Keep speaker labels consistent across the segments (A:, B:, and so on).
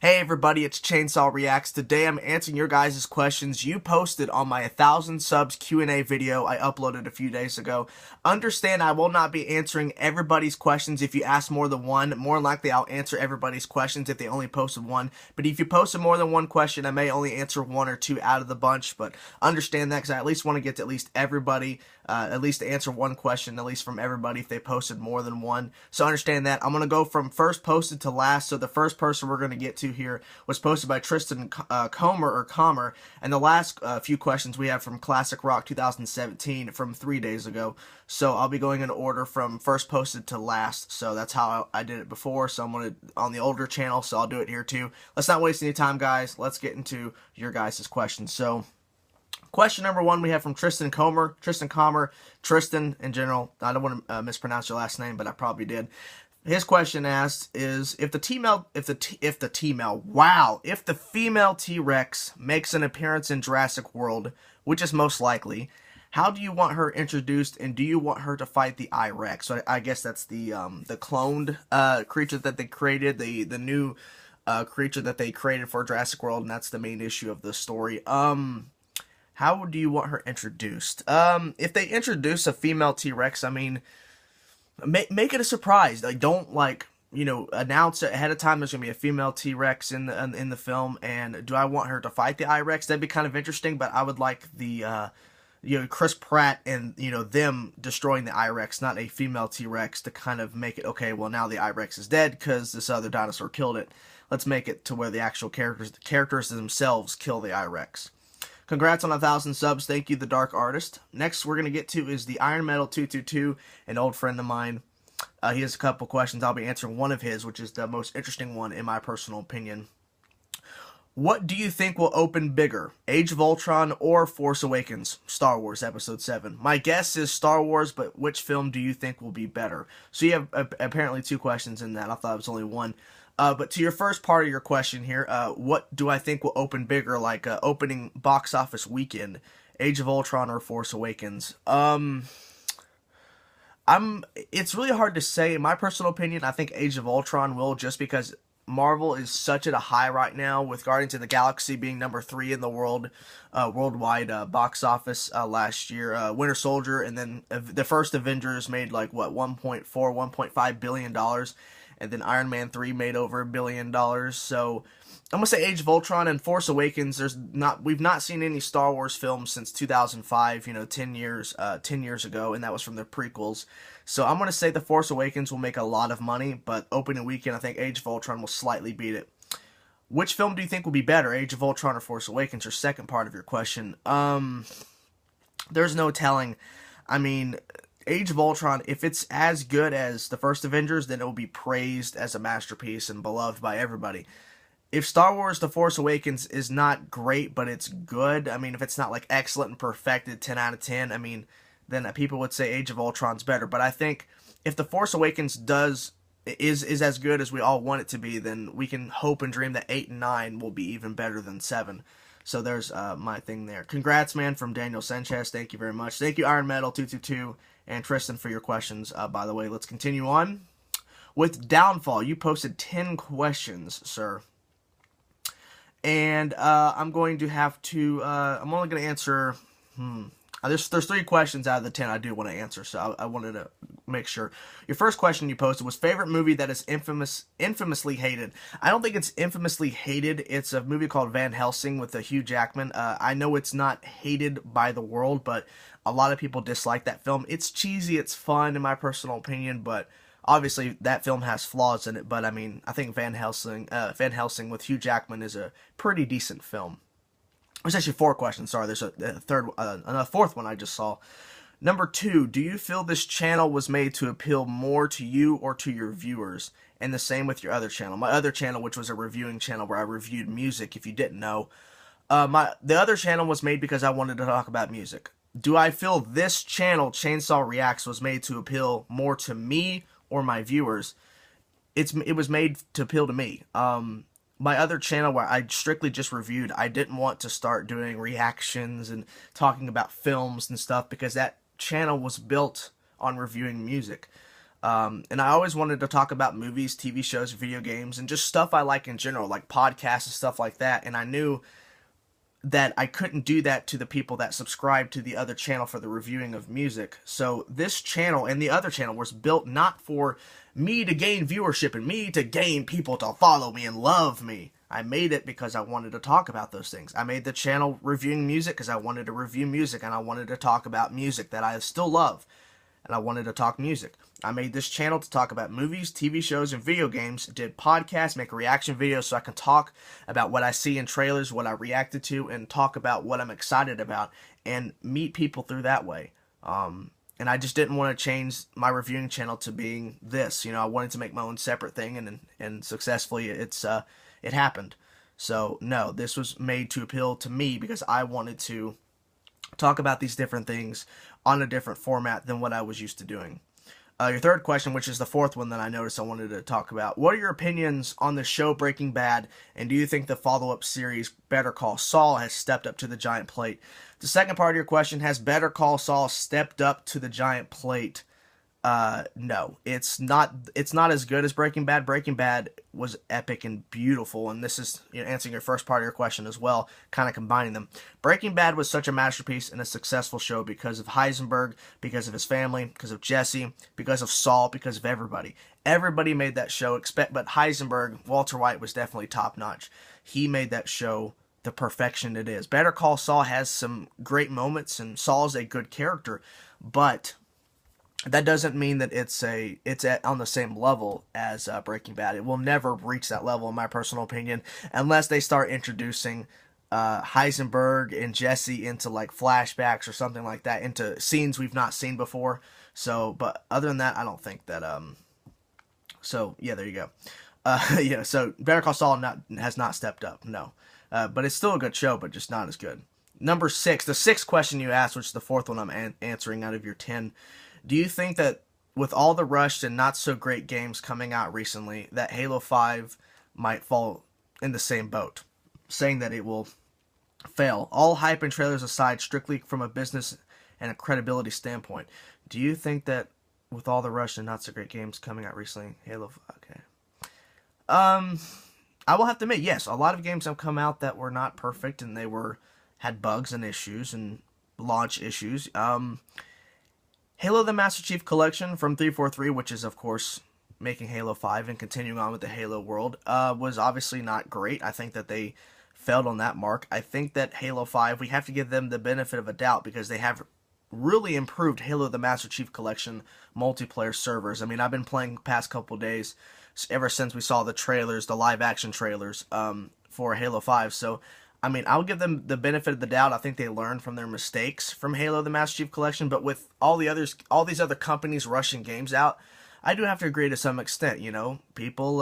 A: Hey everybody, it's Chainsaw Reacts. Today I'm answering your guys' questions you posted on my 1,000 subs Q&A video I uploaded a few days ago. Understand I will not be answering everybody's questions if you ask more than one. More than likely I'll answer everybody's questions if they only posted one. But if you posted more than one question, I may only answer one or two out of the bunch. But understand that because I at least want to get to at least everybody, at least to answer one question, at least from everybody if they posted more than one. So understand that. I'm going to go from first posted to last. So the first person we're going to get to here was posted by Tristan Comer, and the last few questions we have from Classic Rock 2017 from 3 days ago. So I'll be going in order from first posted to last. So that's how I did it before. So I'm going to on the older channel, so I'll do it here too. Let's not waste any time, guys. Let's get into your guys' questions. So question number one we have from Tristan Comer, Tristan in general. I don't want to mispronounce your last name, but I probably did. His question asked is if the female T-Rex makes an appearance in Jurassic World, which is most likely, how do you want her introduced, and do you want her to fight the I-Rex? So I guess that's the cloned creature that they created, the new creature that they created for Jurassic World, and that's the main issue of the story. How do you want her introduced? If they introduce a female T-Rex, I mean, make it a surprise. Like, don't announce it ahead of time. There's gonna be a female T-Rex in the film, and do I want her to fight the I-Rex? That'd be kind of interesting. But I would like the Chris Pratt and them destroying the I-Rex, not a female T-Rex, to kind of make it okay. Well, now the I-Rex is dead because this other dinosaur killed it. Let's make it to where the actual characters themselves kill the I-Rex. Congrats on 1,000 subs. Thank you, The Dark Artist. Next, we're going to get to is the Iron Metal 222, an old friend of mine. He has a couple questions. I'll be answering one of his, which is the most interesting one in my personal opinion. What do you think will open bigger, Age of Ultron or Force Awakens, Star Wars Episode 7? My guess is Star Wars, but which film do you think will be better? So you have apparently two questions in that. I thought it was only one. But to your first part of your question here, what do I think will open bigger, like opening box office weekend, Age of Ultron or Force Awakens? It's really hard to say. In my personal opinion, I think Age of Ultron will, just because Marvel is such at a high right now, with Guardians of the Galaxy being number 3 in the worldwide box office last year. Winter Soldier and then the first Avengers made like what, 1.5 billion dollars. And then Iron Man 3 made over $1 billion. So I'm gonna say Age of Ultron and Force Awakens. We've not seen any Star Wars films since 2005. 10 years ago, and that was from the prequels. So I'm gonna say the Force Awakens will make a lot of money, but opening weekend I think Age of Ultron will slightly beat it. Which film do you think will be better, Age of Ultron or Force Awakens? Your second part of your question. There's no telling. I mean, Age of Ultron, if it's as good as the first Avengers, then it will be praised as a masterpiece and beloved by everybody. If Star Wars The Force Awakens is not great, but it's good, I mean, if it's not like excellent and perfected, 10 out of 10, I mean, then people would say Age of Ultron's better. But I think if The Force Awakens is as good as we all want it to be, then we can hope and dream that 8 and 9 will be even better than 7. So there's my thing there. Congrats, man, from Daniel Sanchez. Thank you very much. Thank you, Iron Metal 222 and Tristan, for your questions. By the way, let's continue on with Downfall. You posted 10 questions, sir. And I'm going to have to, I'm only going to answer, there's 3 questions out of the 10 I do want to answer, so I wanted to make sure. Your first question you posted was favorite movie that is infamously hated. I don't think it's infamously hated. It's a movie called Van Helsing with Hugh Jackman. I know it's not hated by the world, but a lot of people dislike that film. It's cheesy, it's fun in my personal opinion, but obviously that film has flaws in it. But I mean, I think Van Helsing with Hugh Jackman is a pretty decent film. There's actually 4 questions. Sorry, there's a fourth one I just saw. Number 2, do you feel this channel was made to appeal more to you or to your viewers? And the same with your other channel. My other channel, which was a reviewing channel where I reviewed music, if you didn't know. The other channel was made because I wanted to talk about music. Do I feel this channel, Chainsaw Reacts, was made to appeal more to me or my viewers? It was made to appeal to me. My other channel, where I strictly just reviewed, I didn't want to start doing reactions and talking about films and stuff, because that channel was built on reviewing music. And I always wanted to talk about movies, TV shows, video games, and just stuff I like in general, like podcasts and stuff like that. And I knew that I couldn't do that to the people that subscribe to the other channel for the reviewing of music. So this channel and the other channel was built not for me to gain viewership and me to gain people to follow me and love me. I made it because I wanted to talk about those things. I made the channel reviewing music because I wanted to review music and I wanted to talk about music that I still love. And I wanted to talk music. I made this channel to talk about movies, TV shows, and video games. Did podcasts, make reaction videos so I can talk about what I see in trailers, what I reacted to, and talk about what I'm excited about, and meet people through that way. And I just didn't want to change my reviewing channel to being this. You know, I wanted to make my own separate thing, and successfully it happened. So no, this was made to appeal to me because I wanted to talk about these different things on a different format than what I was used to doing. Your third question, which is the fourth one that I noticed I wanted to talk about. What are your opinions on the show Breaking Bad, and do you think the follow-up series Better Call Saul has stepped up to the giant plate? The second part of your question, has Better Call Saul stepped up to the giant plate? No, it's not as good as Breaking Bad. Breaking Bad was epic and beautiful, and this is, you know, answering your first part of your question as well, kind of combining them. Breaking Bad was such a masterpiece and a successful show because of Heisenberg, because of his family, because of Jesse, because of Saul, because of everybody. Everybody made that show, but Heisenberg, Walter White, was definitely top-notch. He made that show the perfection it is. Better Call Saul has some great moments, and Saul's a good character, but that doesn't mean that it's on the same level as Breaking Bad. It will never reach that level, in my personal opinion, unless they start introducing Heisenberg and Jesse into like flashbacks or something like that, into scenes we've not seen before. So, but other than that, I don't think that. So yeah, there you go. Yeah, so Better Call Saul has not stepped up, no, but it's still a good show, but just not as good. Number 6, the sixth question you asked, which is the fourth one I'm answering out of your 10. Do you think that with all the rushed and not so great games coming out recently, that Halo 5 might fall in the same boat, saying that it will fail? All hype and trailers aside, strictly from a business and a credibility standpoint, do you think that with all the rushed and not so great games coming out recently, Halo 5, okay. I will have to admit, yes, a lot of games have come out that were not perfect and they had bugs and issues and launch issues. Halo the Master Chief Collection from 343, which is, of course, making Halo 5 and continuing on with the Halo world, was obviously not great. I think that they failed on that mark. I think that Halo 5, we have to give them the benefit of a doubt because they have really improved Halo the Master Chief Collection multiplayer servers. I mean, I've been playing the past couple days ever since we saw the trailers, the live-action trailers for Halo 5, so I mean, I'll give them the benefit of the doubt. I think they learned from their mistakes from Halo the Master Chief Collection, but with all these other companies rushing games out, I do have to agree to some extent, you know. People,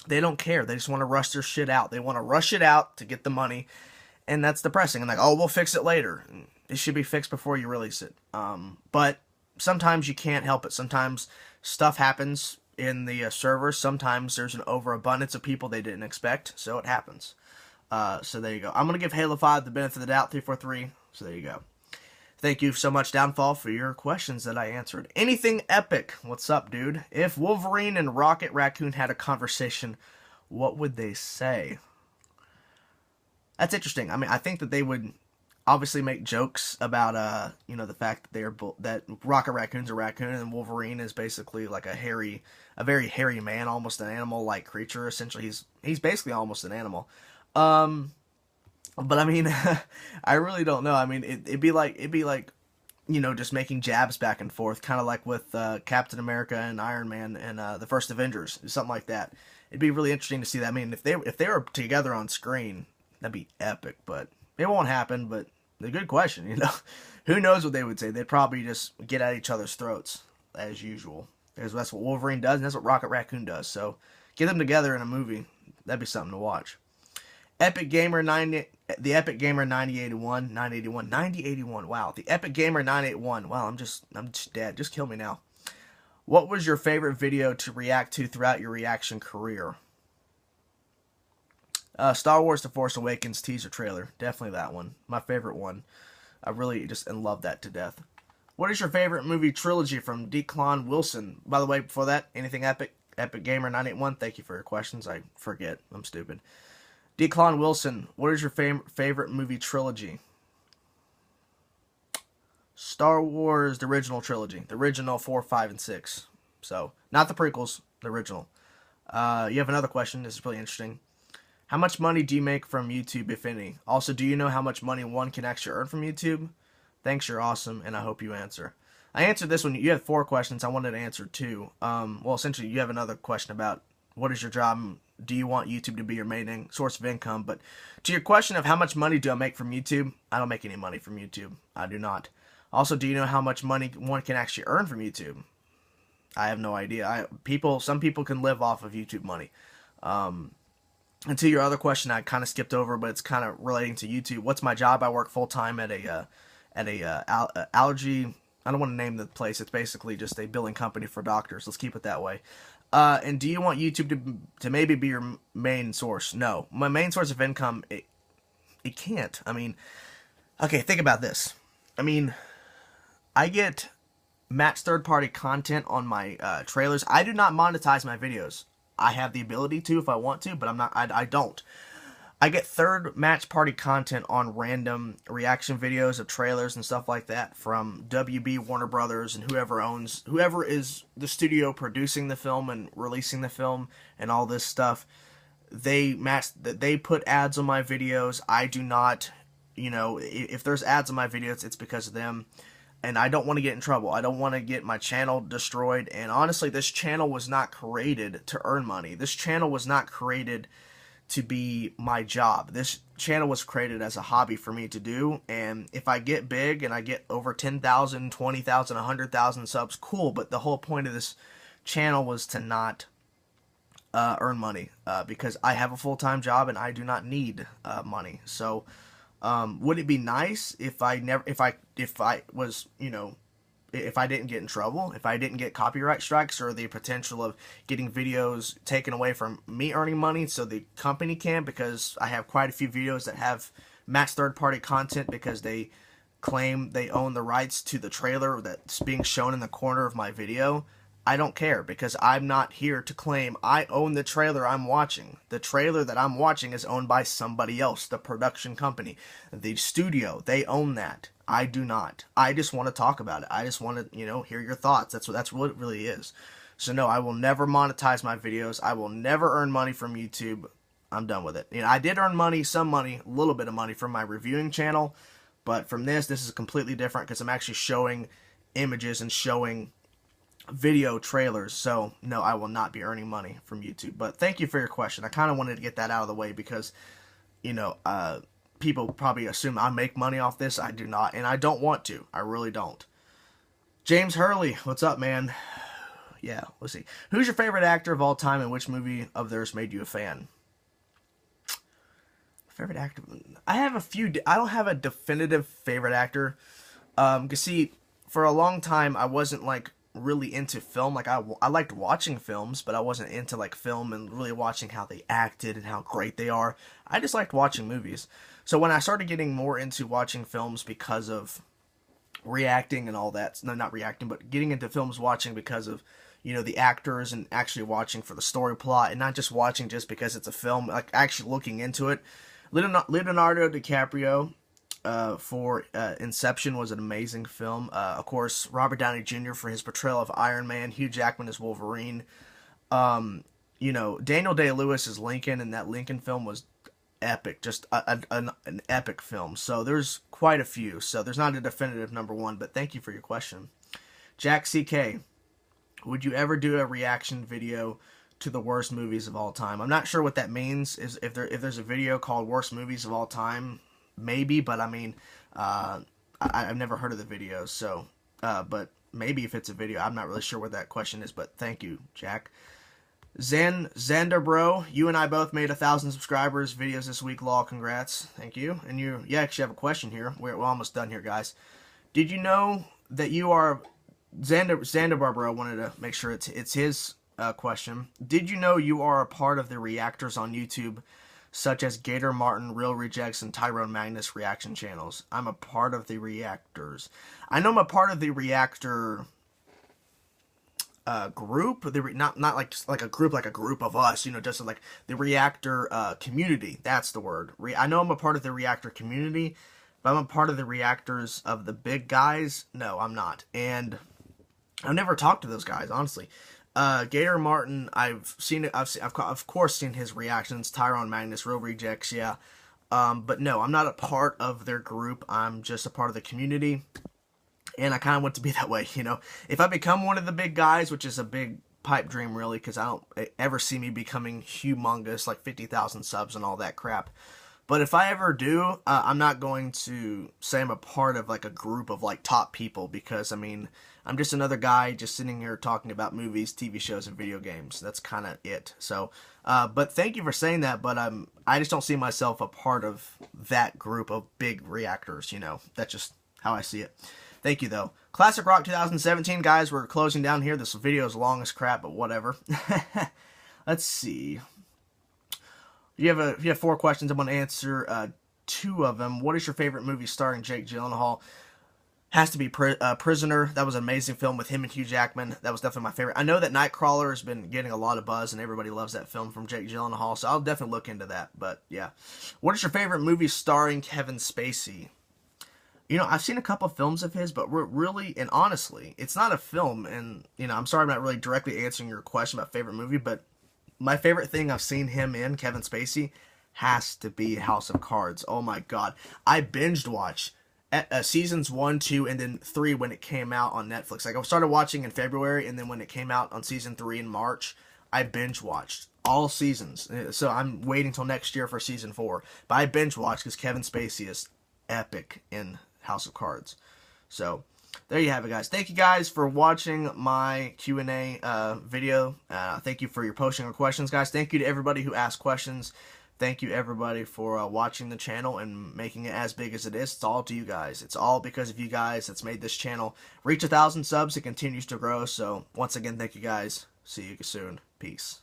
A: they don't care. They just want to rush their shit out. They want to rush it out to get the money, and that's depressing. And like, oh, we'll fix it later. It should be fixed before you release it. But sometimes you can't help it. Sometimes stuff happens in the server. Sometimes there's an overabundance of people they didn't expect, so it happens. So there you go. I'm going to give Halo 5 the benefit of the doubt, 343. So there you go. Thank you so much, Downfall, for your questions that I answered. Anything epic? What's up, dude? If Wolverine and Rocket Raccoon had a conversation, what would they say? That's interesting. I mean, I think that they would obviously make jokes about, you know, the fact that that Rocket Raccoon's a raccoon and Wolverine is basically like a very hairy man, almost an animal-like creature. Essentially, he's basically almost an animal. But I mean, I really don't know. I mean, it'd be like, you know, just making jabs back and forth, kind of like with Captain America and Iron Man and the first Avengers, something like that. It'd be really interesting to see that. I mean, if they were together on screen, that'd be epic. But it won't happen. But a good question, you know, who knows what they would say? They'd probably just get at each other's throats as usual, because that's what Wolverine does, and that's what Rocket Raccoon does. So get them together in a movie. That'd be something to watch. The Epic Gamer 9081. Wow, the Epic Gamer 981. Wow, I'm just dead. Just kill me now. What was your favorite video to react to throughout your reaction career? Star Wars: The Force Awakens teaser trailer. Definitely that one. My favorite one. I really just love that to death. What is your favorite movie trilogy from Declan Wilson? By the way, before that, anything epic? Epic Gamer 981, thank you for your questions. I forget. I'm stupid. Declan Wilson, what is your favorite movie trilogy? Star Wars, the original trilogy. The original 4, 5, and 6. So, not the prequels, the original. You have another question. This is really interesting. How much money do you make from YouTube, if any? Also, do you know how much money one can actually earn from YouTube? Thanks, you're awesome, and I hope you answer. I answered this one. You had 4 questions. I wanted to answer 2. Well, essentially, you have another question about what is your job? Do you want YouTube to be your main source of income? But to your question of how much money do I make from YouTube, I don't make any money from YouTube. I do not. Also, do you know how much money one can actually earn from YouTube? I have no idea. Some people can live off of YouTube money. And to your other question, I kind of skipped over, but it's kind of relating to YouTube. What's my job? I work full time at a allergy. I don't want to name the place. It's basically just a billing company for doctors. Let's keep it that way. And do you want YouTube to maybe be your main source? No, my main source of income. It can't. I mean, okay, think about this. I mean, I get match third-party content on my trailers. I do not monetize my videos. I have the ability to if I want to, but I don't. I get third match party content on random reaction videos of trailers and stuff like that from WB, Warner Brothers, and whoever is the studio producing the film and releasing the film and all this stuff. They put ads on my videos. I do not, if there's ads on my videos, it's because of them. And I don't want to get in trouble. I don't want to get my channel destroyed. And honestly, this channel was not created to earn money. This channel was not created to be my job. This channel was created as a hobby for me to do, and if I get big and I get over 10,000, 20,000, 100,000 subs, cool, but the whole point of this channel was to not earn money, because I have a full-time job and I do not need money. So would it be nice if I didn't get in trouble, if I didn't get copyright strikes or the potential of getting videos taken away from me earning money so the company can, because I have quite a few videos that have matched third-party content because they claim they own the rights to the trailer that's being shown in the corner of my video. I don't care, because I'm not here to claim I own the trailer I'm watching. The trailer that I'm watching is owned by somebody else, the production company, the studio. They own that. I do not. I just want to talk about it. I just want to, hear your thoughts. That's what it really is. So no, I will never monetize my videos. I will never earn money from YouTube. I'm done with it. I did earn money, a little bit of money from my reviewing channel, but from this is completely different because I'm actually showing images and showing video trailers. So no, I will not be earning money from YouTube. But thank you for your question. I kind of wanted to get that out of the way because, people probably assume I make money off this. I do not, and I don't want to. I really don't. James Hurley, what's up, man? Yeah, let's see. Who's your favorite actor of all time, and which movie of theirs made you a fan? Favorite actor? I have a few. I don't have a definitive favorite actor. Cause see, for a long time I wasn't really into film. Like I liked watching films, but I wasn't into film and really watching how they acted and how great they are. I just liked watching movies. So when I started getting more into watching films because of reacting and all that, no, not reacting, but getting into films watching because of, the actors and actually watching for the story plot and not just watching just because it's a film, actually looking into it. Leonardo DiCaprio for Inception was an amazing film. Of course, Robert Downey Jr. for his portrayal of Iron Man, Hugh Jackman as Wolverine. Daniel Day-Lewis as Lincoln, and that Lincoln film was epic, just an epic film. So there's quite a few. So there's not a definitive number one, but thank you for your question. Jack CK, would you ever do a reaction video to the worst movies of all time? I'm not sure what that means. Is if there's a video called Worst Movies of All Time, maybe, but I mean, I've never heard of the video, so, but maybe if it's a video, I'm not really sure what that question is, but thank you, Jack. Xander bro, you and I both made 1,000 subscribers videos this week, lol, congrats, thank you. And you actually have a question here. We're almost done here, guys. Did you know that you are, Xander bro wanted to make sure it's his question. Did you know you are a part of the reactors on YouTube such as Gator Martin, Real Rejects, and Tyrone Magnus reaction channels. I'm a part of the reactors. I know I'm a part of the reactor group. Not like a group of us, you know, just like the reactor community. That's the word. I know I'm a part of the reactor community, but I'm a part of the reactors of the big guys. No, I'm not. And I've never talked to those guys, honestly. Gator Martin, I've seen it. I've of course seen his reactions. Tyrone Magnus, Real Rejects, yeah. But no, I'm not a part of their group. I'm just a part of the community. And I kind of want to be that way, you know. If I become one of the big guys, which is a big pipe dream, really, because I don't ever see me becoming humongous, like 50,000 subs and all that crap. But if I ever do, I'm not going to say I'm a part of, like, a group of, like, top people, because, I mean, I'm just another guy just sitting here talking about movies, TV shows, and video games. That's kind of it. So, but thank you for saying that, but I just don't see myself a part of that group of big reactors, you know. That's just how I see it. Thank you, though. Classic Rock 2017, guys. We're closing down here. This video is long as crap, but whatever. Let's see. You have 4 questions. I'm going to answer 2 of them. What is your favorite movie starring Jake Gyllenhaal? Has to be Prisoner. That was an amazing film with him and Hugh Jackman. That was definitely my favorite. I know that Nightcrawler has been getting a lot of buzz, and everybody loves that film from Jake Gyllenhaal, so I'll definitely look into that. But, yeah. What is your favorite movie starring Kevin Spacey? You know, I've seen a couple films of his, but really and honestly, it's not a film. And, you know, I'm sorry I'm not really directly answering your question about favorite movie, but my favorite thing I've seen him in, Kevin Spacey, has to be House of Cards. Oh my God. I binged watched seasons 1, 2, and then 3 when it came out on Netflix. Like, I started watching in February, and then when it came out on season 3 in March, I binge watched all seasons. So I'm waiting till next year for season 4. But I binge watched because Kevin Spacey is epic in House of Cards. So there you have it, guys. Thank you guys for watching my Q&A video. Thank you for your posting your questions, guys. Thank you to everybody who asked questions. Thank you, everybody, for watching the channel and making it as big as it is. It's all to you guys. It's all because of you guys that's made this channel reach 1,000 subs. It continues to grow. So once again, thank you guys. See you soon. Peace.